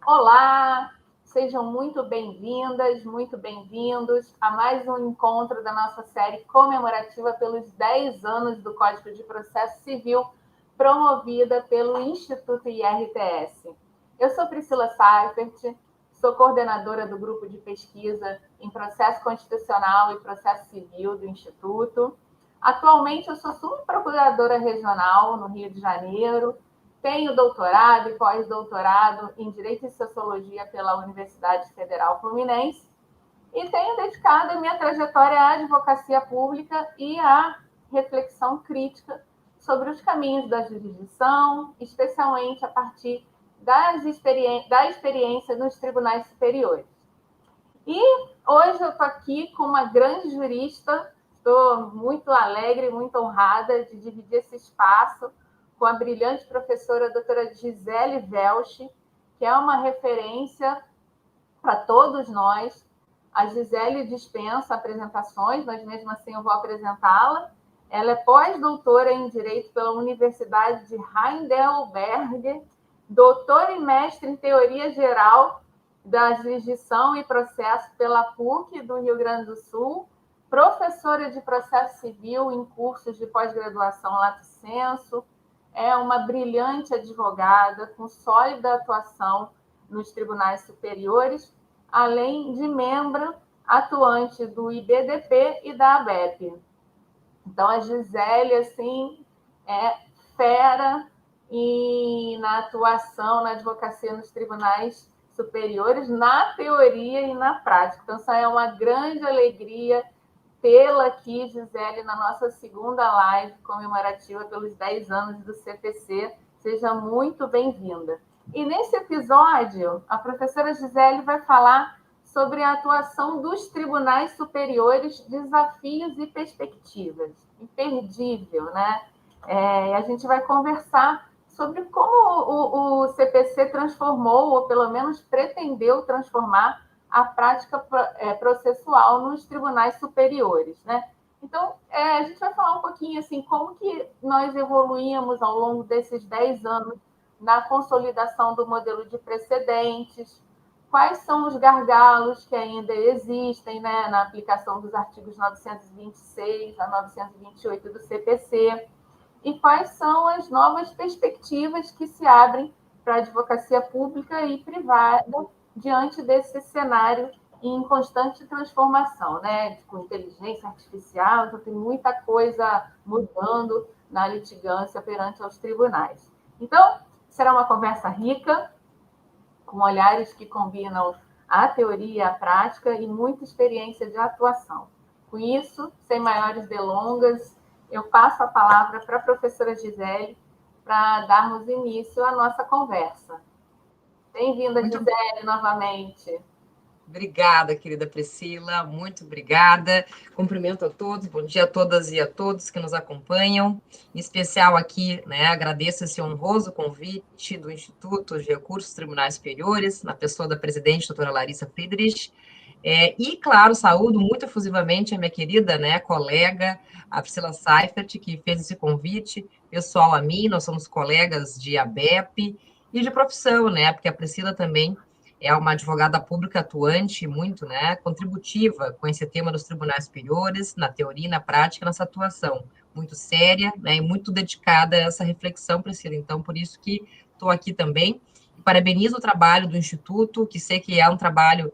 Olá, sejam muito bem-vindas, muito bem-vindos a mais um encontro da nossa série comemorativa pelos 10 anos do Código de Processo Civil, promovida pelo Instituto IRTS. Eu sou Priscila Seifert, sou coordenadora do grupo de pesquisa em processo constitucional e processo civil do Instituto. Atualmente, eu sou subprocuradora regional no Rio de Janeiro. Tenho doutorado e pós-doutorado em Direito e Sociologia pela Universidade Federal Fluminense e tenho dedicado a minha trajetória à advocacia pública e à reflexão crítica sobre os caminhos da jurisdição, especialmente a partir da experiência nos tribunais superiores. E hoje eu estou aqui com uma grande jurista, estou muito alegre, muito honrada de dividir esse espaço com a brilhante professora doutora Gisele Welch, que é uma referência para todos nós. A Gisele dispensa apresentações, mas mesmo assim eu vou apresentá-la. Ela é pós-doutora em Direito pela Universidade de Heidelberg, doutora e mestre em Teoria Geral da Jurisdição e Processo pela PUC do Rio Grande do Sul, professora de Processo Civil em cursos de pós-graduação Lato Sensu, é uma brilhante advogada com sólida atuação nos tribunais superiores, além de membro atuante do IBDP e da ABEP. Então, a Gisele, assim, é fera na atuação, na advocacia nos tribunais superiores, na teoria e na prática. Então, isso é uma grande alegria tê-la aqui, Gisele, na nossa segunda live comemorativa pelos 10 anos do CPC. Seja muito bem-vinda. E nesse episódio, a professora Gisele vai falar sobre a atuação dos tribunais superiores, desafios e perspectivas. Imperdível, né? A gente vai conversar sobre como o CPC transformou, ou pelo menos pretendeu transformar, a prática processual nos tribunais superiores, né? Então, a gente vai falar um pouquinho assim, como que nós evoluímos ao longo desses 10 anos na consolidação do modelo de precedentes, quais são os gargalos que ainda existem, né, na aplicação dos artigos 926 a 928 do CPC, e quais são as novas perspectivas que se abrem para a advocacia pública e privada diante desse cenário em constante transformação, né? Com inteligência artificial, então tem muita coisa mudando na litigância perante aos tribunais. Então, será uma conversa rica, com olhares que combinam a teoria e a prática e muita experiência de atuação. Com isso, sem maiores delongas, eu passo a palavra para a professora Gisele para darmos início à nossa conversa. Bem-vinda, Gisele, novamente. Obrigada, querida Priscila, muito obrigada. Cumprimento a todos, bom dia a todas e a todos que nos acompanham. Em especial aqui, né, agradeço esse honroso convite do Instituto de Recursos Tribunais Superiores, na pessoa da presidente, doutora Larissa Friedrich. E, claro, saúdo muito efusivamente a minha querida, né, colega, a Priscila Seifert, que fez esse convite, pessoal a mim, nós somos colegas de ABEP e de profissão, né, porque a Priscila também é uma advogada pública atuante, muito, né, contributiva com esse tema dos tribunais superiores, na teoria e na prática, nessa atuação muito séria, né, e muito dedicada a essa reflexão, Priscila. Então, por isso que estou aqui também. Parabenizo o trabalho do Instituto, que sei que é um trabalho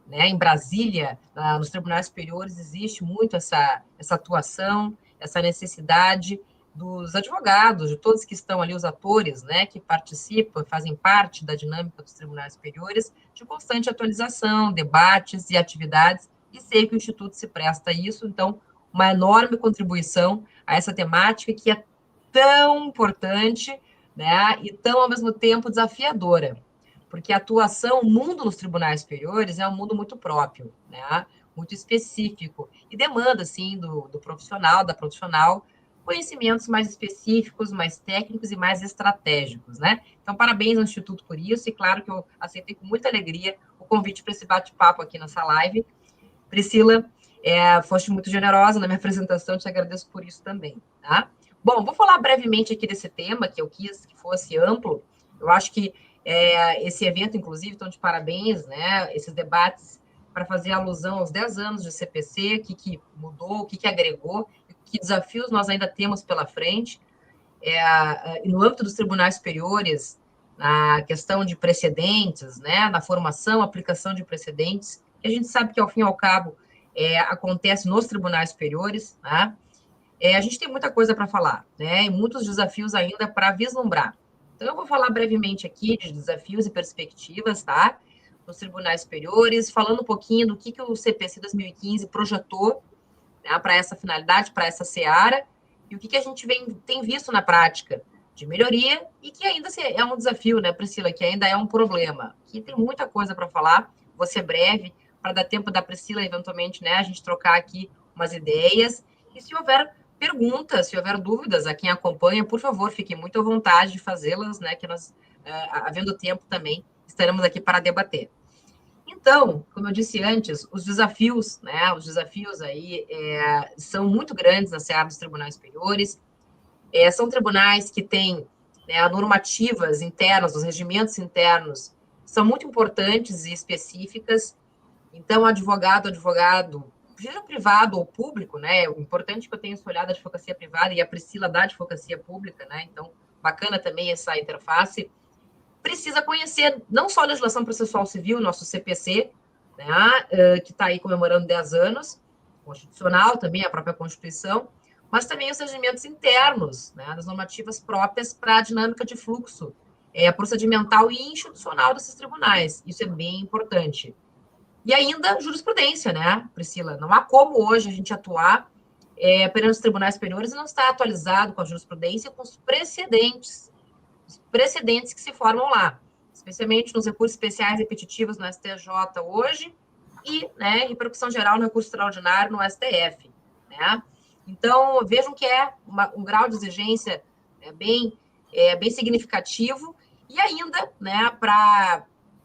né, em Brasília, nos tribunais superiores, existe muito essa atuação, essa necessidade dos advogados, de todos que estão ali, os atores, né, que participam, fazem parte da dinâmica dos tribunais superiores, de constante atualização, debates e atividades, e sei que o Instituto se presta a isso, então, uma enorme contribuição a essa temática que é tão importante, né, e tão, ao mesmo tempo, desafiadora, porque a atuação, o mundo nos tribunais superiores é um mundo muito próprio, né, muito específico, e demanda, assim, do profissional, da profissional, conhecimentos mais específicos, mais técnicos e mais estratégicos, né? Então, parabéns ao Instituto por isso, e claro que eu aceitei com muita alegria o convite para esse bate-papo aqui nessa live. Priscila, foste muito generosa na minha apresentação, te agradeço por isso também, tá? Bom, vou falar brevemente aqui desse tema, que eu quis que fosse amplo. Eu acho que esse evento, inclusive, estão de parabéns, né? Esses debates para fazer alusão aos 10 anos de CPC, o que mudou, o que agregou, que desafios nós ainda temos pela frente. No âmbito dos tribunais superiores, na questão de precedentes, né, na formação, aplicação de precedentes, que a gente sabe que, ao fim e ao cabo, acontece nos tribunais superiores, né? A gente tem muita coisa para falar, né, e muitos desafios ainda para vislumbrar. Então, eu vou falar brevemente aqui de desafios e perspectivas, tá? Nos tribunais superiores, falando um pouquinho do que o CPC 2015 projetou, né, para essa finalidade, para essa seara, e o que a gente tem visto na prática de melhoria, e que ainda é um desafio, né, Priscila, que ainda é um problema. Que tem muita coisa para falar, vou ser breve, para dar tempo da Priscila, eventualmente, né, a gente trocar aqui umas ideias, e se houver perguntas, se houver dúvidas a quem acompanha, por favor, fiquem muito à vontade de fazê-las, né, que nós, havendo tempo também, estaremos aqui para debater. Então, como eu disse antes, os desafios, né, os desafios aí são muito grandes na seara dos tribunais superiores. São tribunais que têm, né, normativas internas, os regimentos internos são muito importantes e específicas. Então, advogado, seja privado ou público, né? O importante é que eu tenha esse olhar da advocacia privada e a Priscila da advocacia pública, né? Então, bacana também essa interface. Precisa conhecer não só a legislação processual civil, nosso CPC, né, que está aí comemorando 10 anos, constitucional também, a própria Constituição, mas também os regimentos internos, né, das normativas próprias para a dinâmica de fluxo procedimental e institucional desses tribunais. Isso é bem importante. E ainda jurisprudência, né, Priscila? Não há como hoje a gente atuar perante os tribunais superiores e não estar atualizado com a jurisprudência, com os precedentes que se formam lá, especialmente nos recursos especiais repetitivos no STJ hoje e, né, repercussão geral no recurso extraordinário no STF, né? Então, vejam que é um grau de exigência bem significativo e ainda, né,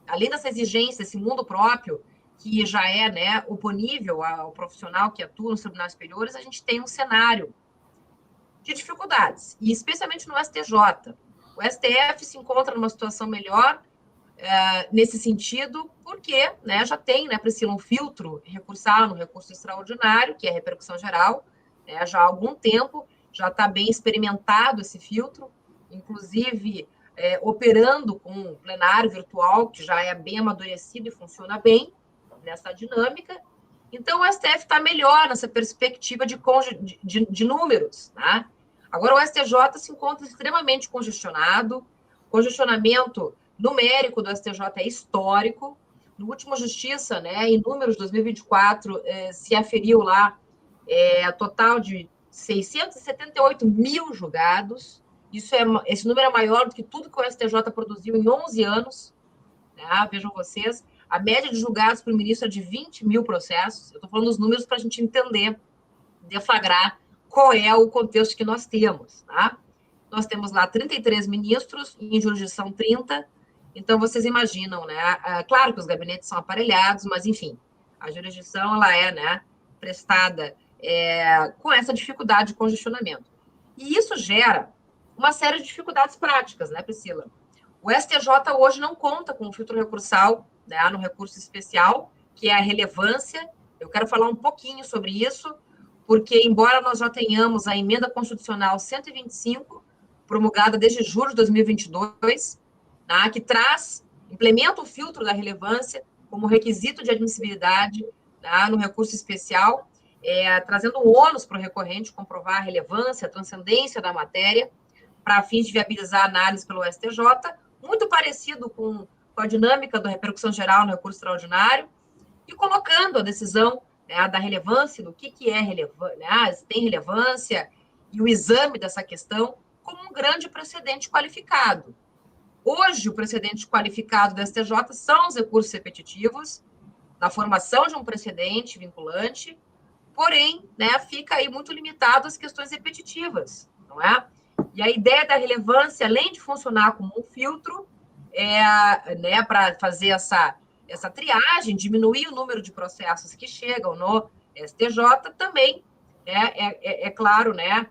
além dessa exigência, esse mundo próprio, que já é, né, oponível ao profissional que atua nos tribunais superiores, a gente tem um cenário de dificuldades, e especialmente no STJ. O STF se encontra numa situação melhor nesse sentido, porque, né, já tem, né, Priscila, um filtro recursal no recurso extraordinário, que é a repercussão geral, né, já há algum tempo, já está bem experimentado esse filtro, inclusive operando com um plenário virtual, que já é bem amadurecido e funciona bem nessa dinâmica. Então, o STF está melhor nessa perspectiva de números, tá? Agora, o STJ se encontra extremamente congestionado, congestionamento numérico do STJ é histórico. No último Justiça, né, em números de 2024, se aferiu lá total de 678 mil julgados. Esse número é maior do que tudo que o STJ produziu em 11 anos. Né? Vejam vocês, a média de julgados por ministro é de 20 mil processos. Eu estou falando os números para a gente entender, deflagrar qual é o contexto que nós temos. Tá? Nós temos lá 33 ministros, em jurisdição 30. Então, vocês imaginam, né? Claro que os gabinetes são aparelhados, mas, enfim, a jurisdição ela é, né, prestada com essa dificuldade de congestionamento. E isso gera uma série de dificuldades práticas, né, Priscila? O STJ hoje não conta com o filtro recursal, né, no recurso especial, que é a relevância. Eu quero falar um pouquinho sobre isso, porque, embora nós já tenhamos a emenda constitucional 125, promulgada desde julho de 2022, tá, que implementa o filtro da relevância como requisito de admissibilidade, tá, no recurso especial, trazendo um ônus para o recorrente comprovar a relevância, a transcendência da matéria, para fins de viabilizar a análise pelo STJ, muito parecido com a dinâmica da repercussão geral no recurso extraordinário, e colocando a decisão, né, da relevância, do que é relevante, né, se tem relevância, e o exame dessa questão como um grande precedente qualificado. Hoje, o precedente qualificado do STJ são os recursos repetitivos, na formação de um precedente vinculante, porém, né, fica aí muito limitado às questões repetitivas, não é? E a ideia da relevância, além de funcionar como um filtro, né, para fazer essa triagem, diminuir o número de processos que chegam no STJ, também é claro, né,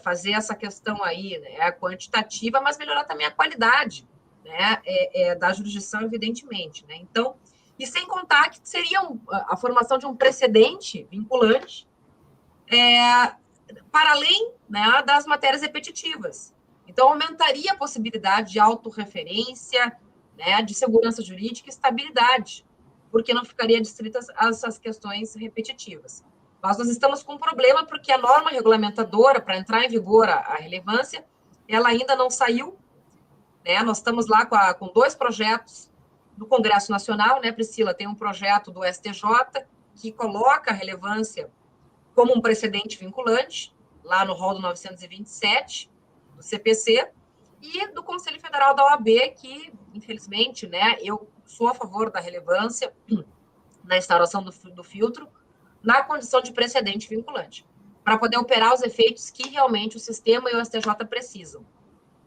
fazer essa questão aí, né, quantitativa, mas melhorar também a qualidade, né, da jurisdição, evidentemente. Né? Então, e sem contar que seria a formação de um precedente vinculante para além, né, das matérias repetitivas. Então, aumentaria a possibilidade de autorreferência, né, de segurança jurídica e estabilidade, porque não ficaria distritas essas questões repetitivas. Mas nós estamos com um problema porque a norma regulamentadora, para entrar em vigor a relevância, ela ainda não saiu, né? Nós estamos lá com 2 projetos do Congresso Nacional, né, Priscila? Tem um projeto do STJ que coloca a relevância como um precedente vinculante, lá no rol do 927, do CPC, e do Conselho Federal da OAB, que, infelizmente, né, eu sou a favor da relevância na instauração do filtro, na condição de precedente vinculante, para poder operar os efeitos que realmente o sistema e o STJ precisam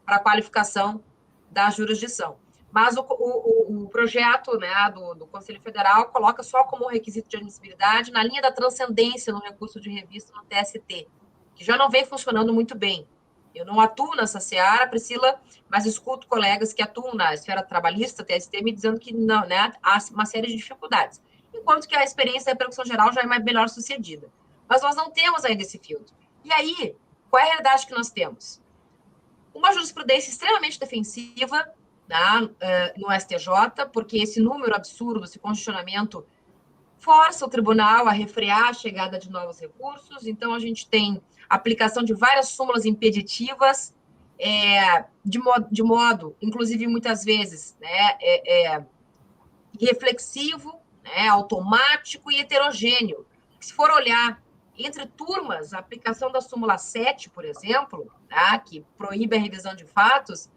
para a qualificação da jurisdição. Mas o projeto, né, do Conselho Federal coloca só como requisito de admissibilidade na linha da transcendência no recurso de revista no TST, que já não vem funcionando muito bem. Eu não atuo nessa seara, Priscila, mas escuto colegas que atuam na esfera trabalhista, TST, me dizendo que não, né, há uma série de dificuldades, enquanto que a experiência da repercussão geral já é melhor sucedida. Mas nós não temos ainda esse filtro. E aí, qual é a realidade que nós temos? Uma jurisprudência extremamente defensiva, no STJ, porque esse número absurdo, esse congestionamento, força o tribunal a refrear a chegada de novos recursos. Então, a gente tem aplicação de várias súmulas impeditivas, de modo, inclusive, muitas vezes, né, reflexivo, né, automático e heterogêneo. Se for olhar entre turmas, a aplicação da súmula 7, por exemplo, tá, que proíbe a revisão de fatos,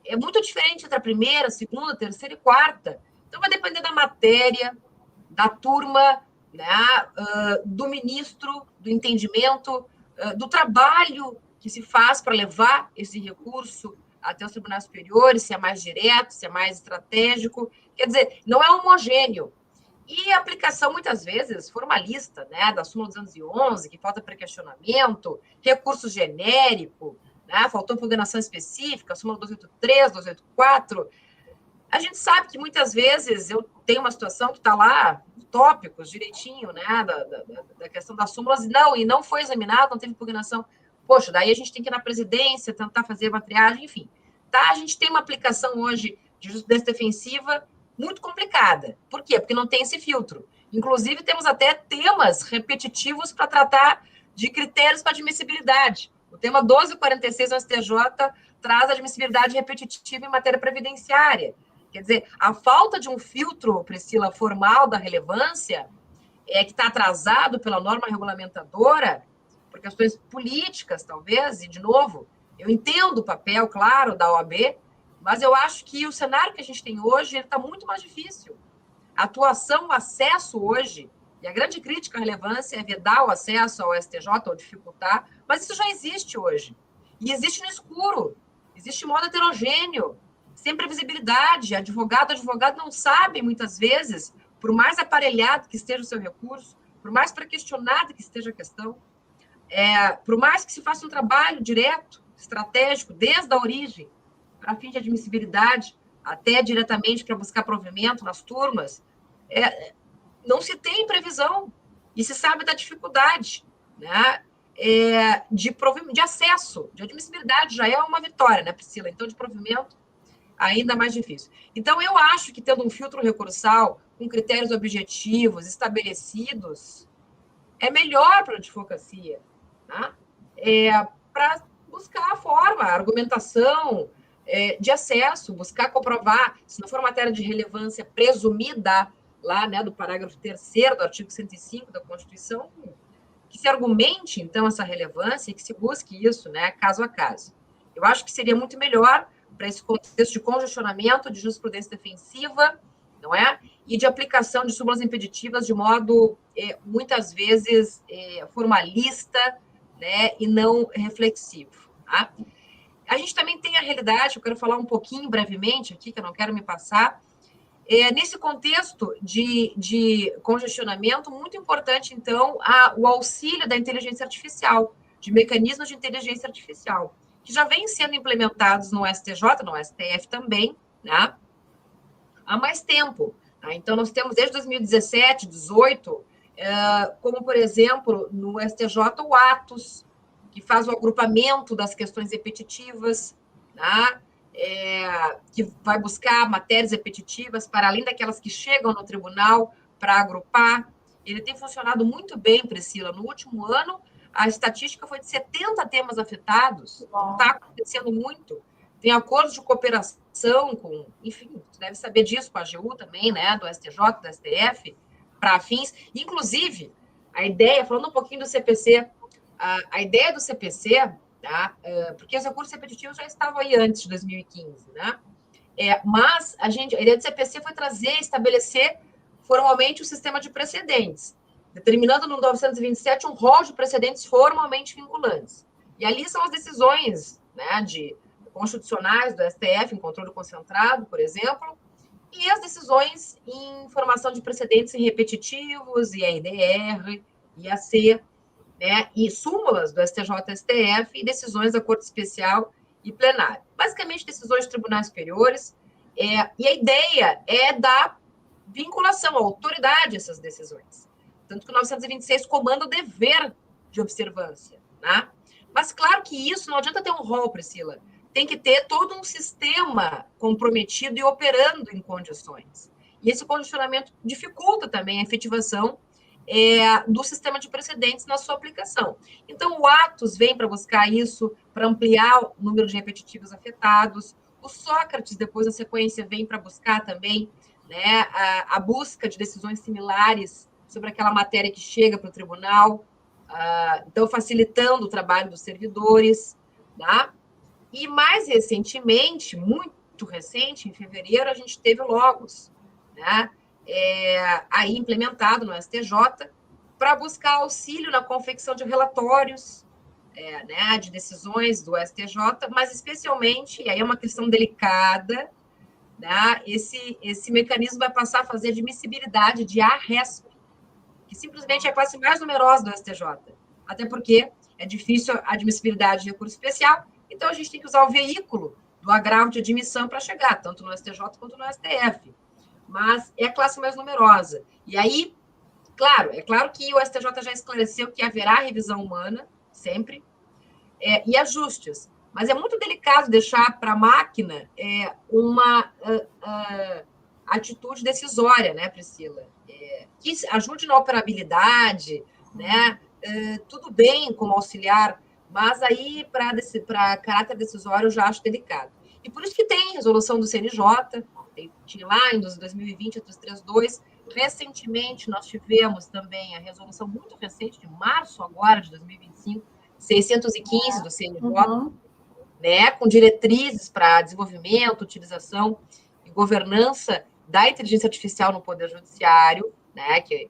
é muito diferente entre a primeira, segunda, terceira e quarta. Então, vai depender da matéria, da turma, né, do ministro, do entendimento, do trabalho que se faz para levar esse recurso até os tribunais superiores, se é mais direto, se é mais estratégico. Quer dizer, não é homogêneo. E a aplicação, muitas vezes, formalista, né, da súmula 211, que falta pré-questionamento, recurso genérico, né, faltou impugnação específica, súmula 283, 284. A gente sabe que, muitas vezes, eu tenho uma situação que está lá, tópicos, direitinho, né, da questão das súmulas, e não foi examinado, não teve impugnação. Poxa, daí a gente tem que ir na presidência, tentar fazer uma triagem, enfim. Tá? A gente tem uma aplicação hoje de jurisprudência defensiva muito complicada. Por quê? Porque não tem esse filtro. Inclusive, temos até temas repetitivos para tratar de critérios para admissibilidade. O tema 1246 do STJ traz admissibilidade repetitiva em matéria previdenciária. Quer dizer, a falta de um filtro, Priscila, formal da relevância, que está atrasado pela norma regulamentadora, por questões políticas, talvez, e, de novo, eu entendo o papel, claro, da OAB, mas eu acho que o cenário que a gente tem hoje está muito mais difícil. A atuação, o acesso hoje, e a grande crítica à relevância é vedar o acesso ao STJ ou dificultar, mas isso já existe hoje. E existe no escuro, existe modo heterogêneo, sem previsibilidade. Advogado não sabe, muitas vezes, por mais aparelhado que esteja o seu recurso, por mais pré-questionada que esteja a questão, por mais que se faça um trabalho direto, estratégico, desde a origem, para fim de admissibilidade, até diretamente para buscar provimento nas turmas, não se tem previsão e se sabe da dificuldade, né, de acesso, de admissibilidade já é uma vitória, né, Priscila? Então, de provimento, ainda mais difícil. Então, eu acho que tendo um filtro recursal com critérios objetivos estabelecidos é melhor para a advocacia, tá? Para buscar a forma, a argumentação de acesso, buscar comprovar, se não for matéria de relevância presumida, lá, né, do parágrafo 3º do artigo 105 da Constituição, que se argumente, então, essa relevância e que se busque isso, né, caso a caso. Eu acho que seria muito melhor para esse contexto de congestionamento, de jurisprudência defensiva, não é? E de aplicação de súmulas impeditivas de modo, muitas vezes, formalista, né, e não reflexivo. Tá? A gente também tem a realidade, eu quero falar um pouquinho brevemente aqui, que eu não quero me passar, nesse contexto de congestionamento, muito importante, então, o auxílio da inteligência artificial, de mecanismos de inteligência artificial, que já vêm sendo implementados no STJ, no STF também, né, há mais tempo. Tá? Então, nós temos desde 2017, 2018, como, por exemplo, no STJ, o Atos, que faz o agrupamento das questões repetitivas, tá? Que vai buscar matérias repetitivas para além daquelas que chegam no tribunal para agrupar. Ele tem funcionado muito bem, Priscila. No último ano, a estatística foi de 70 temas afetados. Então, está acontecendo muito. Tem acordos de cooperação com, enfim, você deve saber disso, com a AGU também, né, do STJ, do STF, para afins. Inclusive, a ideia, falando um pouquinho do CPC, a ideia do CPC, tá, porque os recursos repetitivos já estavam aí antes de 2015, né? Mas a ideia do CPC foi trazer, estabelecer formalmente o sistema de precedentes, determinando no 927 um rol de precedentes formalmente vinculantes. E ali são as decisões, né, constitucionais do STF, em controle concentrado, por exemplo, e as decisões em formação de precedentes em repetitivos, IRDR, IAC, né, e súmulas do STJ-STF e decisões da Corte Especial e plenária. Basicamente, decisões de tribunais superiores, e a ideia é dar vinculação, autoridade a essas decisões. Tanto que o 926 comanda o dever de observância. Né? Mas, claro que isso não adianta ter um rol, Priscila. Tem que ter todo um sistema comprometido e operando em condições. E esse condicionamento dificulta também a efetivação do sistema de precedentes na sua aplicação. Então, o Atos vem para buscar isso, para ampliar o número de repetitivos afetados. O Sócrates, depois, na sequência, vem para buscar também, né, a busca de decisões similares sobre aquela matéria que chega para o tribunal, então, facilitando o trabalho dos servidores. Tá? E, mais recentemente, muito recente, em fevereiro, a gente teve o Logos, né? Aí implementado no STJ, para buscar auxílio na confecção de relatórios, né, de decisões do STJ, mas especialmente, e aí é uma questão delicada, né, esse mecanismo vai passar a fazer admissibilidade de ARESP, que simplesmente é a classe mais numerosa do STJ, até porque é difícil a admissibilidade de recurso especial, então a gente tem que usar o veículo do agravo de admissão para chegar, tanto no STJ quanto no STF. Mas é a classe mais numerosa. E aí, claro, é claro que o STJ já esclareceu que haverá revisão humana, sempre, e ajustes. Mas é muito delicado deixar para a máquina uma atitude decisória, né, Priscila? Que ajude na operabilidade, né? Tudo bem como auxiliar, mas aí, para caráter decisório, eu já acho delicado. E por isso que tem resolução do CNJ, tinha lá em 2020, a 332. Recentemente, nós tivemos também a resolução muito recente, de março agora, de 2025, 615 do CNJ, né, com diretrizes para desenvolvimento, utilização e governança da inteligência artificial no Poder Judiciário, né, que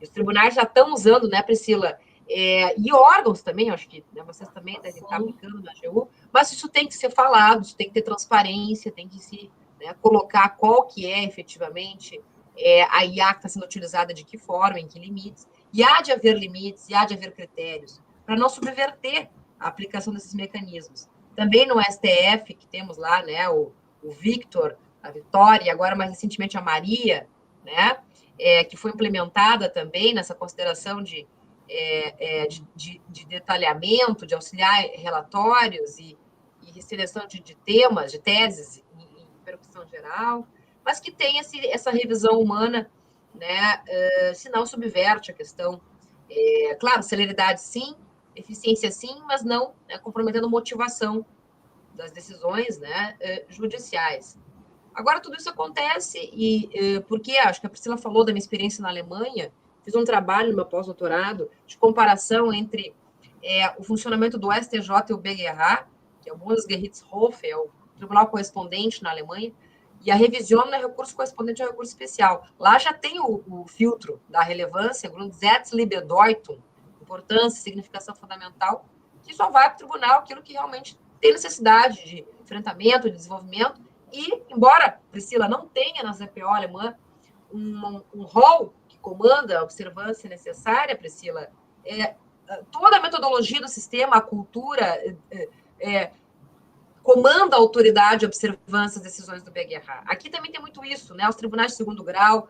os tribunais já estão usando, né, Priscila? E órgãos também, acho que, né, vocês também devem estar aplicando na AGU, mas isso tem que ser falado, isso tem que ter transparência, tem que se, né, colocar qual que é efetivamente a IA que está sendo utilizada, de que forma, em que limites, e há de haver limites, e há de haver critérios, para não subverter a aplicação desses mecanismos. Também no STF, que temos lá, né, o Victor, a Vitória, e agora mais recentemente a Maria, né, que foi implementada também nessa consideração de detalhamento, de auxiliar relatórios e seleção de temas, de teses em percussão geral, mas que tem essa revisão humana, né, se não subverte a questão. Claro, celeridade sim, eficiência sim, mas não, né, comprometendo motivação das decisões, né, judiciais. Agora, tudo isso acontece porque, acho que a Priscila falou da minha experiência na Alemanha, fiz um trabalho no meu pós-doutorado de comparação entre o funcionamento do STJ e o BGH, que é o Bundesgerichtshof, é o tribunal correspondente na Alemanha, e a revisión é recurso correspondente ao recurso especial. Lá já tem o filtro da relevância, Grundsatzliebedeutung, importância, significação fundamental, que só vai para o tribunal aquilo que realmente tem necessidade de enfrentamento, de desenvolvimento, e, embora, Priscila, não tenha na ZPO alemã um rol que comanda a observância necessária, Priscila, toda a metodologia do sistema, a cultura, comanda a autoridade de observância das decisões do BGH. Aqui também tem muito isso, né? Os tribunais de segundo grau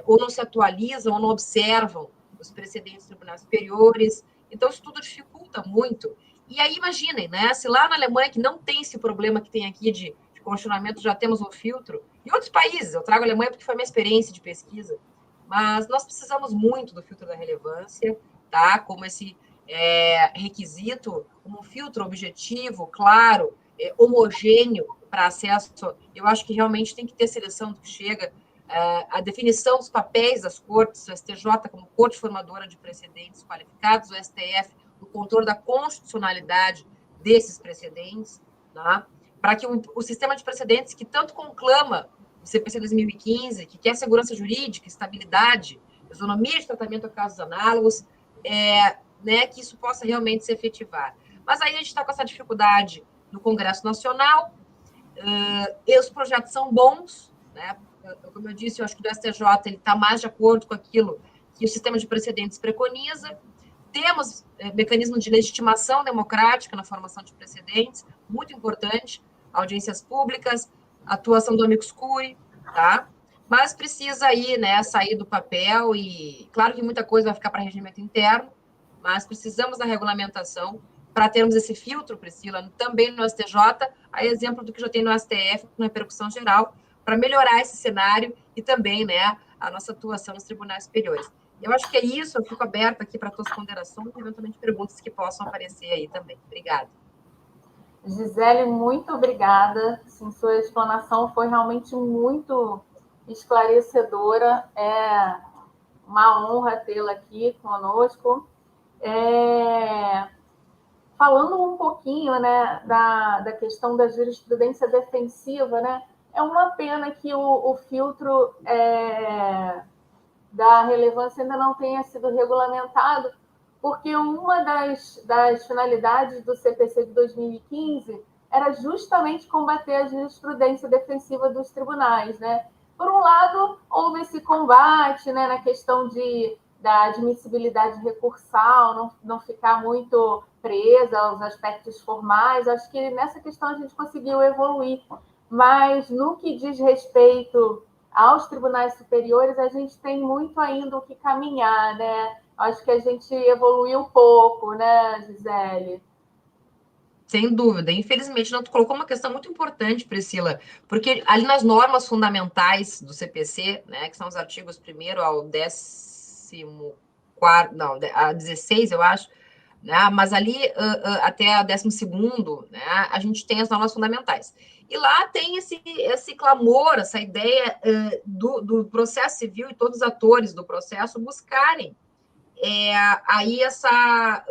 ou não se atualizam ou não observam os precedentes dos tribunais superiores. Então, isso tudo dificulta muito. E aí, imaginem, né? Se lá na Alemanha, que não tem esse problema que tem aqui de congestionamento, já temos um filtro. Em outros países, eu trago a Alemanha porque foi a minha experiência de pesquisa, mas nós precisamos muito do filtro da relevância, tá? Como esse requisito, como um filtro objetivo, claro, homogêneo para acesso. Eu acho que realmente tem que ter seleção do que chega, a definição dos papéis das cortes, o STJ como corte formadora de precedentes qualificados, o STF, o controle da constitucionalidade desses precedentes, tá? Para que o sistema de precedentes que tanto conclama o CPC 2015, que quer segurança jurídica, estabilidade, isonomia de tratamento a casos análogos, né, que isso possa realmente se efetivar. Mas aí a gente está com essa dificuldade no Congresso Nacional, e os projetos são bons, né? Como eu disse, eu acho que o STJ está mais de acordo com aquilo que o sistema de precedentes preconiza. Temos mecanismo de legitimação democrática na formação de precedentes, muito importante, audiências públicas, atuação do amicus curiae, tá? Mas precisa aí, né, sair do papel e, claro que muita coisa vai ficar para regimento interno, mas precisamos da regulamentação para termos esse filtro, Priscila, também no STJ, a exemplo do que já tem no STF, com repercussão geral, para melhorar esse cenário e também, né, a nossa atuação nos tribunais superiores. Eu acho que é isso, eu fico aberta aqui para tuas ponderações e eventualmente perguntas que possam aparecer aí também. Obrigada. Gisele, muito obrigada. Sim, sua explanação foi realmente muito esclarecedora. É uma honra tê-la aqui conosco. Falando um pouquinho, né, da questão da jurisprudência defensiva, né, é uma pena que o filtro da relevância ainda não tenha sido regulamentado, porque uma das finalidades do CPC de 2015 era justamente combater a jurisprudência defensiva dos tribunais, né? Por um lado, houve esse combate, né, na questão da admissibilidade recursal, não ficar muito presa aos aspectos formais. Acho que nessa questão a gente conseguiu evoluir, mas no que diz respeito aos tribunais superiores, a gente tem muito ainda o que caminhar, né? Acho que a gente evoluiu pouco, né, Gisele? Sem dúvida. Infelizmente, não, tu colocou uma questão muito importante, Priscila, porque ali nas normas fundamentais do CPC, né, que são os artigos 1º ao 14º, não, a 16, eu acho, né, mas ali até o 12º, né, a gente tem as normas fundamentais. E lá tem esse clamor, essa ideia do processo civil e todos os atores do processo buscarem aí essa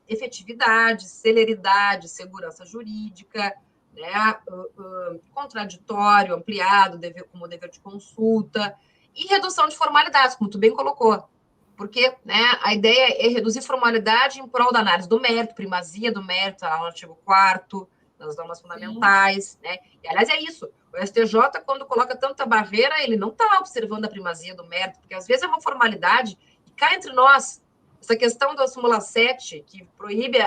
efetividade, celeridade, segurança jurídica, né, contraditório ampliado, como dever de consulta, e redução de formalidades, como tu bem colocou. Porque, né, a ideia é reduzir formalidade em prol da análise do mérito, primazia do mérito, lá no artigo 4º, nas normas fundamentais, né? E, aliás, é isso. O STJ, quando coloca tanta barreira, ele não está observando a primazia do mérito, porque às vezes é uma formalidade e cá entre nós, essa questão da súmula 7, que proíbe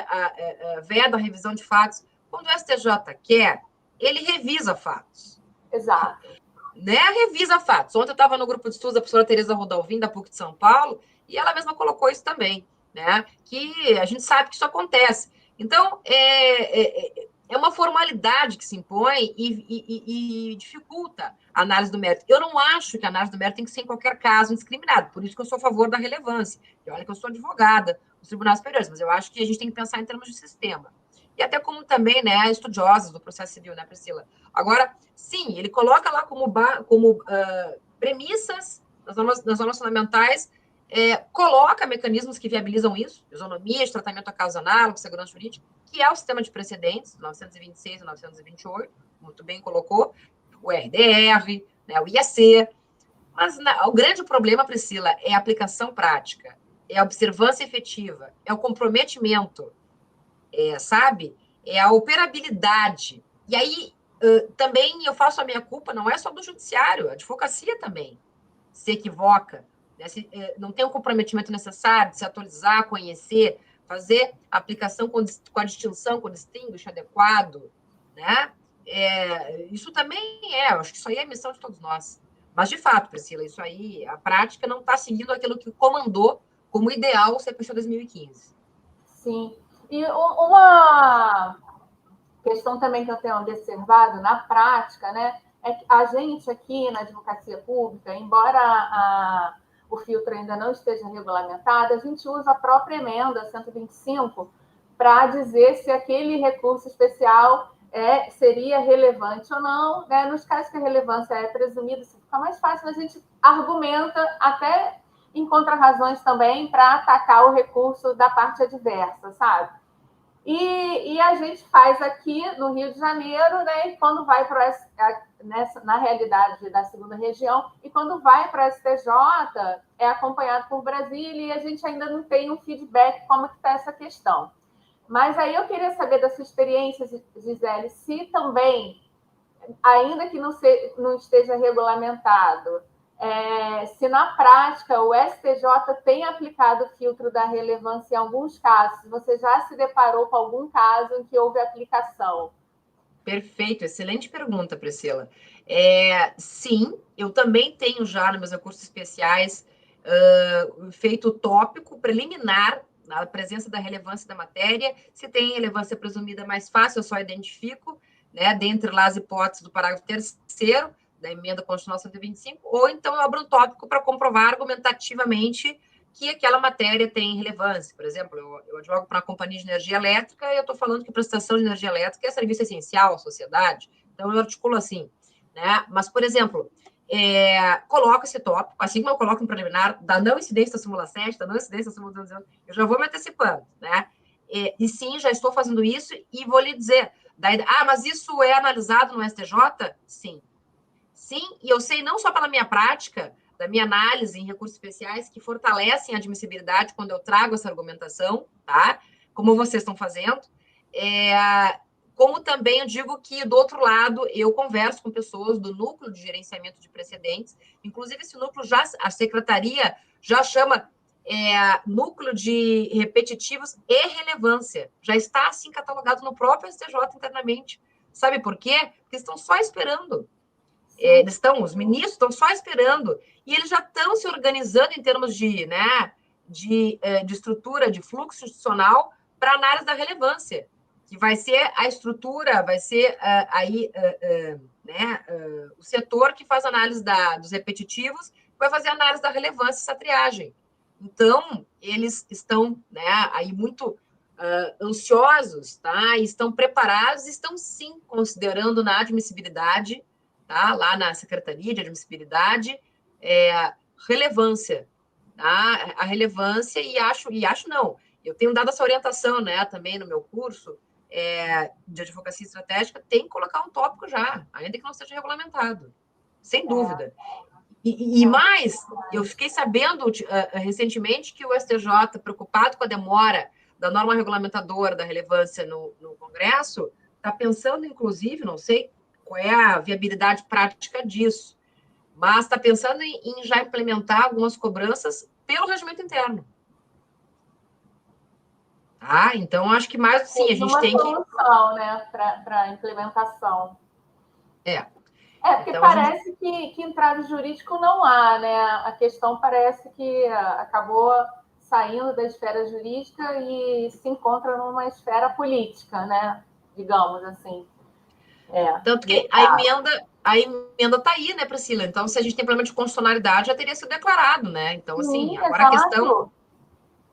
veda a revisão de fatos, quando o STJ quer, ele revisa fatos. Exato. Né? Revisa fatos. Ontem eu estava no grupo de estudos da professora Tereza Rodalvin, da PUC de São Paulo, e ela mesma colocou isso também, né? Que a gente sabe que isso acontece. Então, é uma formalidade que se impõe e dificulta a análise do mérito. Eu não acho que a análise do mérito tem que ser em qualquer caso indiscriminado, por isso que eu sou a favor da relevância. E olha que eu sou advogada dos tribunais superiores, mas eu acho que a gente tem que pensar em termos de sistema. E até como também, né, estudiosas do processo civil, né, Priscila? Agora, sim, ele coloca lá como premissas nas normas fundamentais, coloca mecanismos que viabilizam isso, isonomia de tratamento a casos análogos, segurança jurídica, que é o sistema de precedentes, 926 e 928, muito bem colocou, o RDR, né, o IAC, mas o grande problema, Priscila, é a aplicação prática, é a observância efetiva, é o comprometimento, sabe? É a operabilidade. E aí, também eu faço a minha culpa, não é só do judiciário, a advocacia também se equivoca, né? Não tem o comprometimento necessário de se atualizar, conhecer, fazer a aplicação com a distinção, com o distinguish adequado, né? isso também eu acho que isso aí é missão de todos nós. Mas, de fato, Priscila, isso aí, a prática não está seguindo aquilo que comandou como ideal o CPC 2015. Sim. E uma questão também que eu tenho observado na prática, né, é que a gente aqui na advocacia pública, embora o filtro ainda não esteja regulamentado, a gente usa a própria emenda 125 para dizer se aquele recurso especial seria relevante ou não, né? Nos casos que a relevância é presumida, fica mais fácil, a gente argumenta, até encontra razões também para atacar o recurso da parte adversa, sabe? E a gente faz aqui no Rio de Janeiro, né? E quando vai para na realidade da segunda região, e quando vai para a STJ, é acompanhado por Brasília, e a gente ainda não tem um feedback como que está essa questão. Mas aí eu queria saber da sua experiência, Gisele, se também, ainda que não esteja regulamentado, se na prática o STJ tem aplicado o filtro da relevância em alguns casos, você já se deparou com algum caso em que houve aplicação? Perfeito, excelente pergunta, Priscila. Sim, eu também tenho já nos meus recursos especiais feito o tópico preliminar na presença da relevância da matéria. Se tem relevância presumida mais fácil, eu só identifico, né, dentre lá as hipóteses do parágrafo 3º da emenda constitucional 125, ou então eu abro um tópico para comprovar argumentativamente que aquela matéria tem relevância. Por exemplo, eu advogo para uma companhia de energia elétrica e eu estou falando que prestação de energia elétrica é serviço essencial à sociedade, então eu articulo assim, né? Mas, por exemplo, coloco esse tópico, assim como eu coloco no preliminar da não incidência da súmula 7, da não incidência da súmula 211, eu já vou me antecipando, né? E sim, já estou fazendo isso e vou lhe dizer, mas isso é analisado no STJ? Sim. Sim, e eu sei não só pela minha prática, da minha análise em recursos especiais, que fortalecem a admissibilidade quando eu trago essa argumentação, tá? Como vocês estão fazendo, como também eu digo que, do outro lado, eu converso com pessoas do núcleo de gerenciamento de precedentes, inclusive esse núcleo a secretaria já chama núcleo de repetitivos e relevância, já está assim catalogado no próprio STJ internamente. Sabe por quê? Porque estão só esperando. Os ministros estão só esperando, e eles já estão se organizando em termos de estrutura, de fluxo institucional para análise da relevância, que vai ser a estrutura, vai ser o setor que faz análise dos repetitivos, vai fazer análise da relevância, essa triagem. Então, eles estão aí muito ansiosos, tá? E estão preparados, estão sim considerando na admissibilidade, tá? Lá na Secretaria de Admissibilidade, relevância, tá? A relevância, e acho não. Eu tenho dado essa orientação, né, também no meu curso de advocacia estratégica, tem que colocar um tópico já, ainda que não seja regulamentado, sem dúvida. E mais, eu fiquei sabendo recentemente que o STJ, preocupado com a demora da norma regulamentadora da relevância no Congresso, está pensando, inclusive, não sei qual é a viabilidade prática disso, mas está pensando em já implementar algumas cobranças pelo regimento interno. Tá? Então, acho que mais, sim, a gente tem que... Uma solução, né, para a implementação. Porque então, parece que entrave jurídico não há, né? A questão parece que acabou saindo da esfera jurídica e se encontra numa esfera política, né? Digamos assim. Tanto que a emenda está aí, né, Priscila? Então, se a gente tem problema de constitucionalidade, já teria sido declarado, né? Então, assim, agora a questão,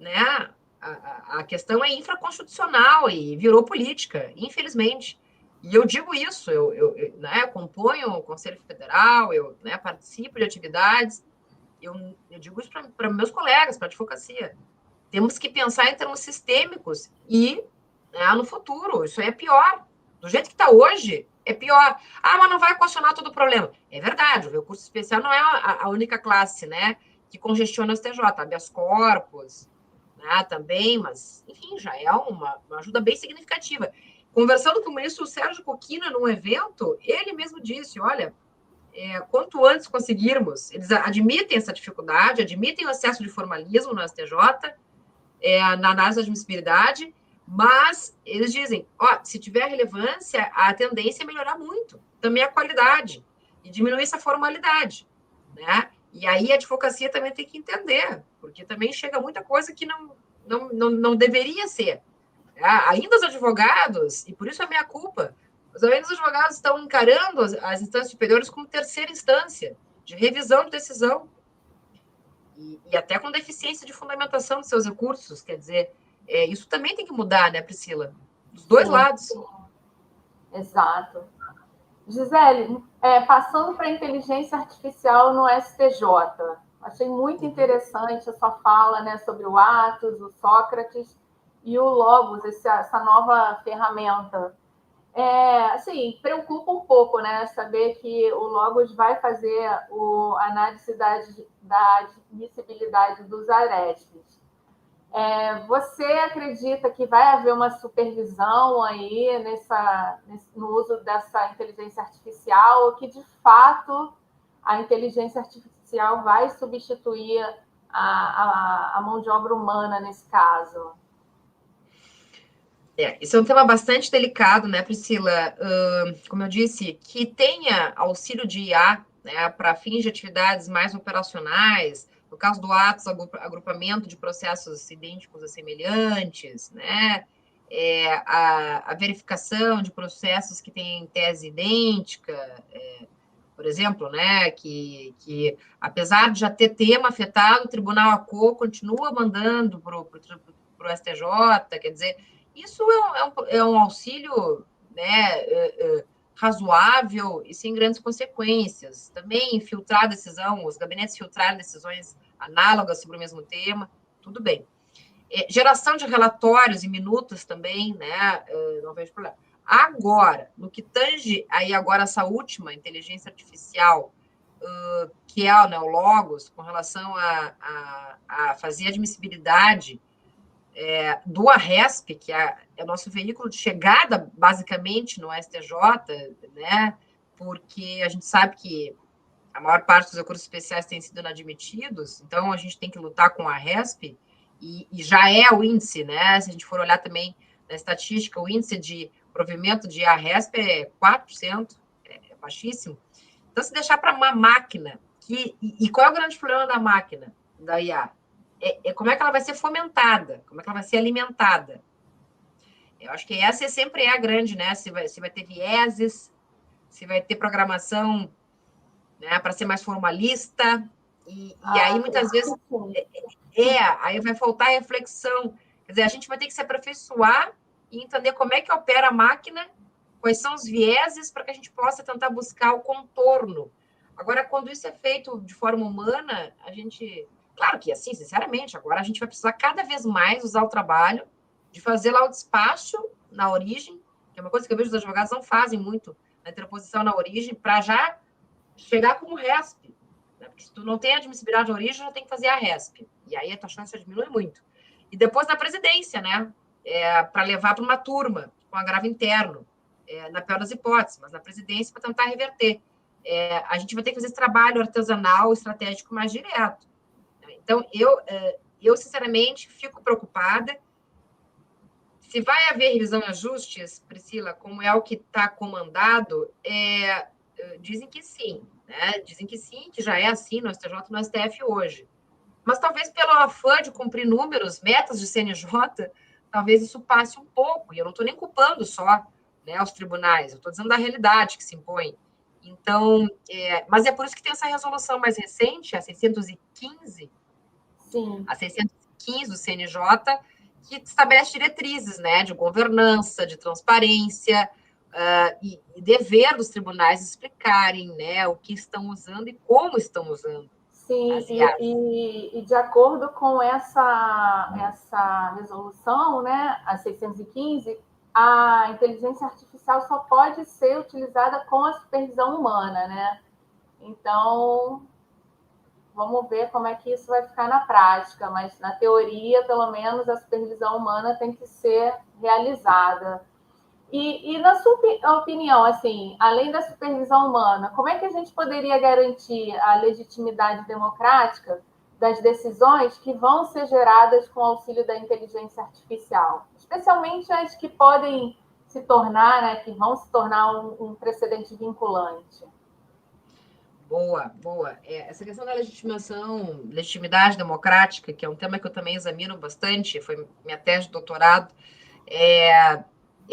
né? A questão é infraconstitucional e virou política, infelizmente. E eu digo isso, eu acompanho o Conselho Federal, eu participo de atividades, eu digo isso para meus colegas, para a advocacia. Temos que pensar em termos sistêmicos e no futuro, isso é pior. Do jeito que está hoje, é pior. Mas não vai questionar todo o problema. É verdade, o recurso especial não é a única classe, né, que congestiona o STJ, habeas corpus, também, mas, enfim, já é uma ajuda bem significativa. Conversando com o ministro Sérgio Coquina num evento, ele mesmo disse, olha, quanto antes conseguirmos, eles admitem essa dificuldade, admitem o excesso de formalismo no STJ, na análise da admissibilidade, Mas eles dizem, ó, se tiver relevância, a tendência é melhorar muito, também a qualidade, e diminuir essa formalidade, né? E aí a advocacia também tem que entender, porque também chega muita coisa que não deveria ser. Ainda os advogados, e por isso é minha culpa, ainda os advogados estão encarando as instâncias superiores como terceira instância, de revisão de decisão, e até com deficiência de fundamentação de seus recursos, quer dizer, isso também tem que mudar, né, Priscila? Dos dois Sim, lados. sim. Exato. Gisele, passando para a inteligência artificial no STJ, achei muito interessante a sua fala, né, sobre o Atos, o Sócrates e o Logos, essa nova ferramenta. Assim, preocupa um pouco, né, saber que o Logos vai fazer a análise da admissibilidade dos ARESPs. Você acredita que vai haver uma supervisão aí no uso dessa inteligência artificial, ou que de fato a inteligência artificial vai substituir a mão de obra humana nesse caso? Isso é um tema bastante delicado, né, Priscila? Como eu disse, que tenha auxílio de IA, né, para fins de atividades mais operacionais, no caso do Atos, agrupamento de processos idênticos a semelhantes, né, a verificação de processos que têm tese idêntica, por exemplo, né, que apesar de já ter tema afetado, o Tribunal ACO continua mandando para o STJ, quer dizer, isso é um auxílio, né, razoável e sem grandes consequências. Também filtrar decisão, os gabinetes filtrar decisões análogas sobre o mesmo tema, tudo bem. Geração de relatórios e minutas também, né, não vejo problema. Agora, no que tange aí agora essa última inteligência artificial, que é, né, o Logos, com relação a fazer admissibilidade do ARESP, que é o nosso veículo de chegada, basicamente, no STJ, né, porque a gente sabe que a maior parte dos recursos especiais têm sido inadmitidos, então a gente tem que lutar com a ARESP, e já é o índice, né, se a gente for olhar também na estatística, o índice de provimento de ARESP é 4%, é baixíssimo. Então, se deixar para uma máquina, e qual é o grande problema da máquina, da IA? Como é que ela vai ser fomentada, como é que ela vai ser alimentada. Eu acho que essa sempre é a grande, né? Se vai ter vieses, se vai ter programação, né, para ser mais formalista, e aí muitas vezes aí vai faltar reflexão. Quer dizer, a gente vai ter que se aperfeiçoar e entender como é que opera a máquina, quais são os vieses, para que a gente possa tentar buscar o contorno. Agora, quando isso é feito de forma humana, a gente. Claro que, assim, sinceramente, agora a gente vai precisar cada vez mais usar o trabalho de fazer lá o despacho na origem, que é uma coisa que eu vejo os advogados não fazem muito, na interposição na origem, para já chegar como RESP. Né? Porque se tu não tem admissibilidade de origem, já tem que fazer a RESP. E aí a tua chance diminui muito. E depois na presidência, né? Para levar para uma turma, com agravo interno, na pior das hipóteses, mas na presidência para tentar reverter. A gente vai ter que fazer esse trabalho artesanal, estratégico mais direto. Então, eu sinceramente, fico preocupada. Se vai haver revisão e ajustes, Priscila, como é o que está comandado, dizem que sim, né? Dizem que sim, que já é assim no STJ e no STF hoje. Mas talvez pelo afã de cumprir números, metas de CNJ, talvez isso passe um pouco. E eu não estou nem culpando só, né, os tribunais, eu estou dizendo da realidade que se impõe. Então, mas é por isso que tem essa resolução mais recente, a 615, Sim. a 615 do CNJ, que estabelece diretrizes, né, de governança, de transparência, e dever dos tribunais explicarem, né, o que estão usando e como estão usando. Sim, e de acordo com essa resolução, né, a 615, a inteligência artificial só pode ser utilizada com a supervisão humana, né? Então, vamos ver como é que isso vai ficar na prática, mas na teoria, pelo menos, a supervisão humana tem que ser realizada. E na sua opinião, assim, além da supervisão humana, como é que a gente poderia garantir a legitimidade democrática das decisões que vão ser geradas com o auxílio da inteligência artificial, especialmente as que podem se tornar, né, que vão se tornar um precedente vinculante. Boa, boa. Essa questão da legitimidade democrática, que é um tema que eu também examino bastante, foi minha tese de doutorado,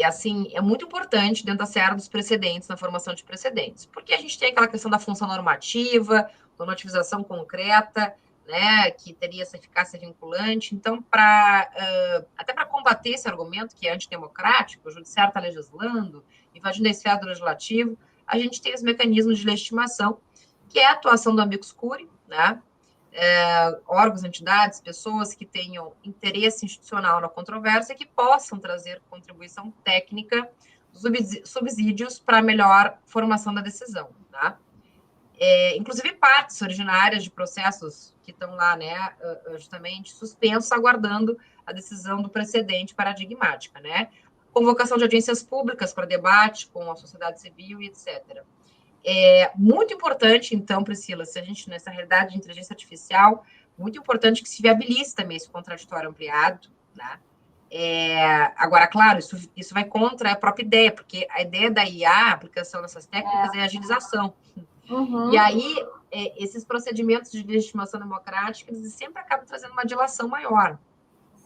assim, é muito importante dentro da seara dos precedentes, na formação de precedentes, porque a gente tem aquela questão da função normativa, da normativização concreta, né, que teria essa eficácia vinculante. Então, até para combater esse argumento que é antidemocrático, o judiciário está legislando, invadindo a esfera do legislativo, a gente tem os mecanismos de legitimação, que é a atuação do amicus curiae, né? Órgãos, entidades, pessoas que tenham interesse institucional na controvérsia, que possam trazer contribuição técnica, subsídios para a melhor formação da decisão, tá? Inclusive partes originárias de processos que estão lá, né, justamente suspensos, aguardando a decisão do precedente paradigmática, né? Convocação de audiências públicas para debate com a sociedade civil e etc. Muito importante, então, Priscila, se a gente, nessa realidade de inteligência artificial, muito importante que se viabilize também esse contraditório ampliado, né? Agora, claro, isso vai contra a própria ideia, porque a ideia da IA, a aplicação dessas técnicas, é a agilização. Uhum. E aí, esses procedimentos de legitimação democrática, eles sempre acabam trazendo uma dilação maior.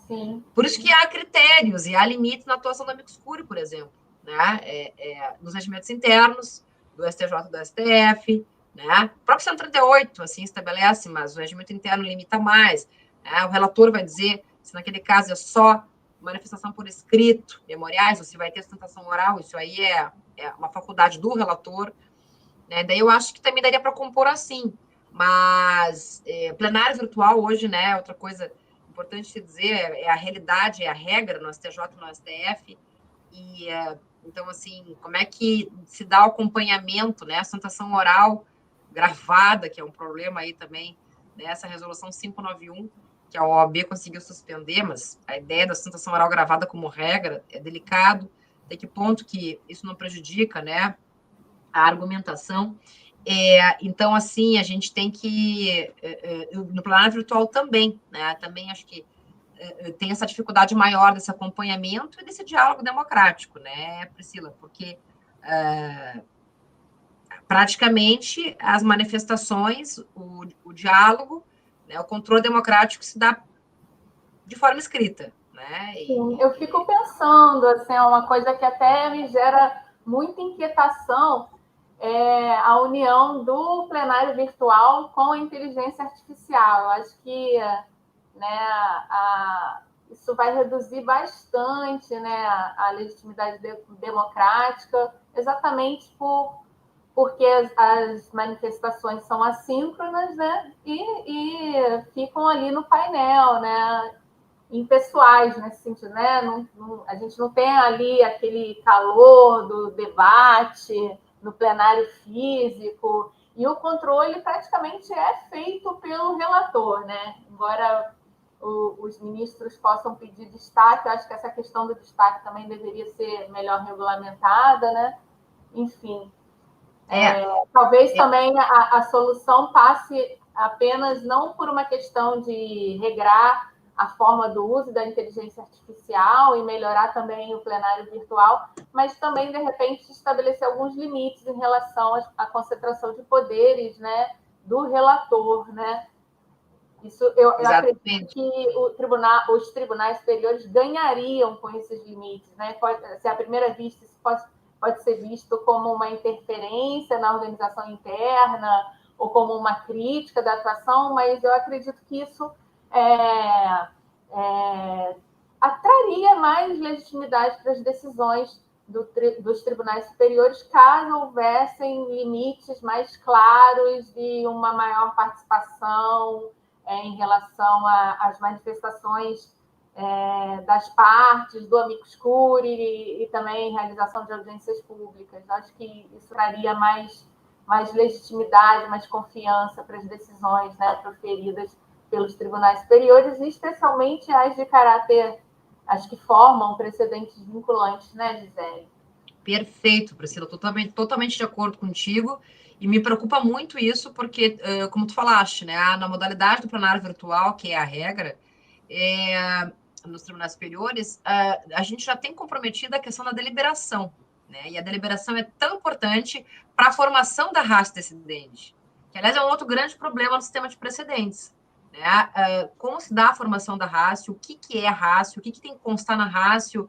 Sim. Por isso que há critérios e há limites na atuação do amicus curiae, por exemplo, né? Nos regimentos internos, do STJ e do STF, né? O próprio 138, assim, estabelece, mas o regimento interno limita mais, né? O relator vai dizer se naquele caso é só manifestação por escrito, memoriais, ou se vai ter sustentação oral, isso aí é uma faculdade do relator, né? Daí eu acho que também daria para compor assim, mas plenário virtual hoje, né, outra coisa importante se dizer, é a realidade, é a regra no STJ e no STF, e então, assim, como é que se dá o acompanhamento, né? A sustentação oral gravada, que é um problema aí também, né? Essa resolução 591, que a OAB conseguiu suspender, mas a ideia da sustentação oral gravada como regra é delicado, até que ponto que isso não prejudica, né, a argumentação. Então, assim, a gente tem que, no plenário virtual também, né? Também acho que tem essa dificuldade maior desse acompanhamento e desse diálogo democrático, né, Priscila? Porque praticamente as manifestações, o diálogo, né, o controle democrático se dá de forma escrita, né? Sim, eu fico pensando, assim, é uma coisa que até me gera muita inquietação, a união do plenário virtual com a inteligência artificial. Eu acho que, né, isso vai reduzir bastante, né, a legitimidade democrática, exatamente porque as manifestações são assíncronas, né, e ficam ali no painel, né, impessoais nesse sentido, né? A gente não tem ali aquele calor do debate no plenário físico, e o controle praticamente é feito pelo relator, né? Embora os ministros possam pedir destaque, eu acho que essa questão do destaque também deveria ser melhor regulamentada, né? Enfim. Talvez também a solução passe apenas não por uma questão de regrar a forma do uso da inteligência artificial e melhorar também o plenário virtual, mas também, de repente, estabelecer alguns limites em relação à concentração de poderes, né, do relator, né? Isso eu acredito que os tribunais superiores ganhariam com esses limites, né? Se à primeira vista isso pode ser visto como uma interferência na organização interna ou como uma crítica da atuação, mas eu acredito que isso atraria mais legitimidade para as decisões dos tribunais superiores, caso houvessem limites mais claros e uma maior participação em relação às manifestações das partes, do amicus curiae e também realização de audiências públicas. Acho que isso traria mais legitimidade, mais confiança para as decisões, né, proferidas pelos tribunais superiores, e especialmente as de caráter, as que formam precedentes vinculantes, né, Gisele? Perfeito, Priscila, totalmente de acordo contigo. E me preocupa muito isso, porque, como tu falaste, né, na modalidade do plenário virtual, que é a regra, nos tribunais superiores, a gente já tem comprometido a questão da deliberação, né? E a deliberação é tão importante para a formação da ratio decidente, que, aliás, é um outro grande problema no sistema de precedentes, né? Como se dá a formação da ratio, o que é a ratio, o que tem que constar na ratio,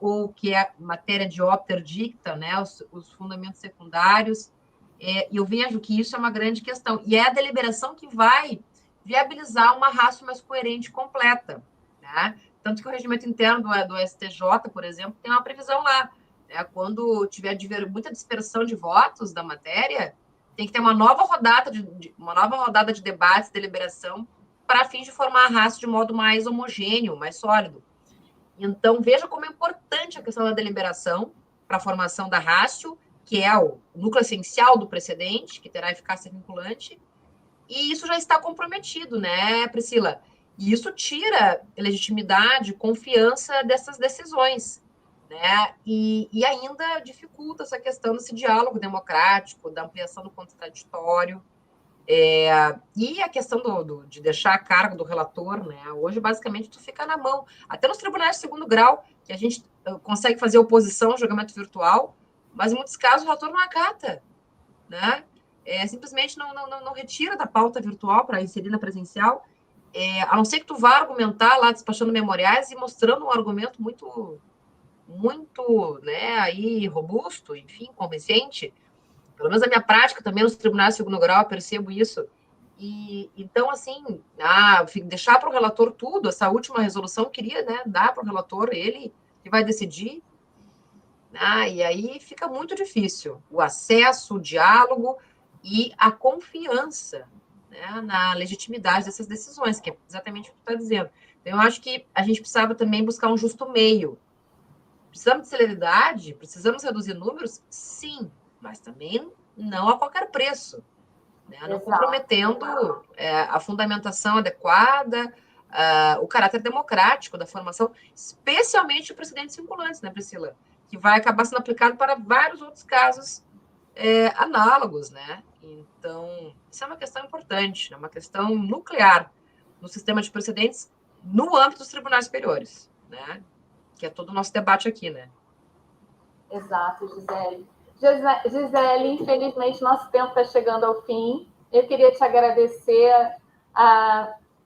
ou que é matéria de opter dicta, né? Os fundamentos secundários. E eu vejo que isso é uma grande questão. E é a deliberação que vai viabilizar uma ratio mais coerente e completa, né? Tanto que o regimento interno do STJ, por exemplo, tem uma previsão lá, né? Quando tiver muita dispersão de votos da matéria, tem que ter uma nova rodada de debates, deliberação, para fins de formar a ratio de modo mais homogêneo, mais sólido. Então, veja como é importante a questão da deliberação para a formação da ratio, que é o núcleo essencial do precedente, que terá eficácia vinculante, e isso já está comprometido, né, Priscila? E isso tira legitimidade, confiança dessas decisões, né? E ainda dificulta essa questão desse diálogo democrático, da ampliação do contraditório. E a questão de deixar a cargo do relator, né? Hoje, basicamente, tu fica na mão. Até nos tribunais de segundo grau, que a gente consegue fazer oposição ao julgamento virtual, mas em muitos casos o relator não acata, né? Simplesmente não retira da pauta virtual para inserir na presencial, a não ser que tu vá argumentar lá, despachando memoriais e mostrando um argumento muito, muito, né, aí, robusto, enfim, convincente. Pelo menos a minha prática também nos tribunais de segundo grau, eu percebo isso. E então, assim, deixar para o relator tudo, essa última resolução, queria, né, dar para o relator, ele que vai decidir. E aí fica muito difícil o acesso, o diálogo e a confiança, né, na legitimidade dessas decisões, que é exatamente o que tu está dizendo. Então, eu acho que a gente precisava também buscar um justo meio. Precisamos de celeridade? Precisamos reduzir números? Sim, mas também não a qualquer preço, né? Não comprometendo a fundamentação adequada, o caráter democrático da formação, especialmente o precedentes vinculantes, né, Priscila? Que vai acabar sendo aplicado para vários outros casos análogos, né? Então, isso é uma questão importante, é uma questão nuclear no sistema de precedentes no âmbito dos tribunais superiores, né? Que é todo o nosso debate aqui, né? Exato, Gisele. Gisele, infelizmente, nosso tempo está chegando ao fim. Eu queria te agradecer.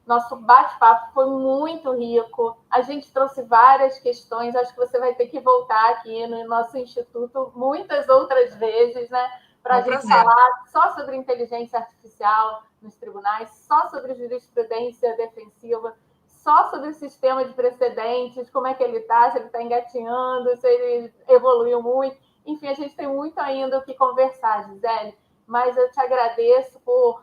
Nosso bate-papo foi muito rico. A gente trouxe várias questões. Acho que você vai ter que voltar aqui no nosso instituto muitas outras vezes, né? Para a gente falar só sobre inteligência artificial nos tribunais, só sobre jurisprudência defensiva, só sobre o sistema de precedentes, como é que ele está, se ele está engatinhando, se ele evoluiu muito. Enfim, a gente tem muito ainda o que conversar, Gisele, mas eu te agradeço por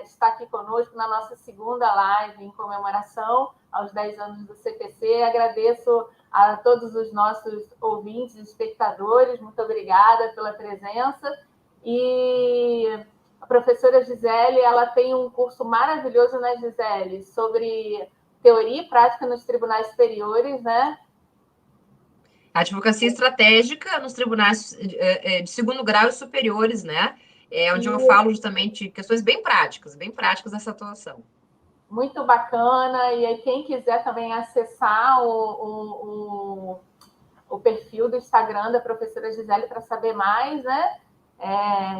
estar aqui conosco na nossa segunda live em comemoração aos 10 anos do CPC. Agradeço a todos os nossos ouvintes e espectadores, muito obrigada pela presença. E a professora Gisele, ela tem um curso maravilhoso, né, Gisele, sobre teoria e prática nos tribunais superiores, né? Advocacia estratégica nos tribunais de segundo grau e superiores, né? Onde eu falo justamente questões bem práticas dessa atuação. Muito bacana. E aí, quem quiser também acessar o perfil do Instagram da professora Gisele para saber mais, né?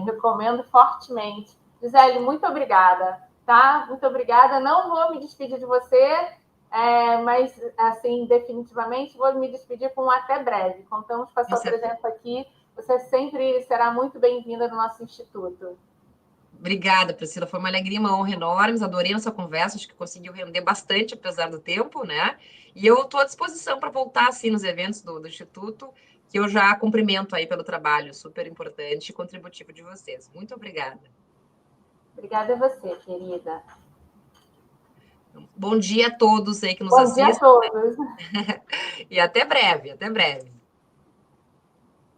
Recomendo fortemente. Gisele, muito obrigada, tá? Muito obrigada. Não vou me despedir de você, mas, assim, definitivamente vou me despedir com um até breve. Contamos com a sua presença aqui. Você sempre será muito bem-vinda no nosso instituto. Obrigada, Priscila. Foi uma alegria, uma honra enorme. Adorei nossa conversa. Acho que conseguiu render bastante, apesar do tempo, né? E eu estou à disposição para voltar, assim, nos eventos do Instituto, que eu já cumprimento aí pelo trabalho super importante e contributivo de vocês. Muito obrigada. Obrigada a você, querida. Bom dia a todos aí que nos assistem. Bom dia a todos. E até breve, até breve.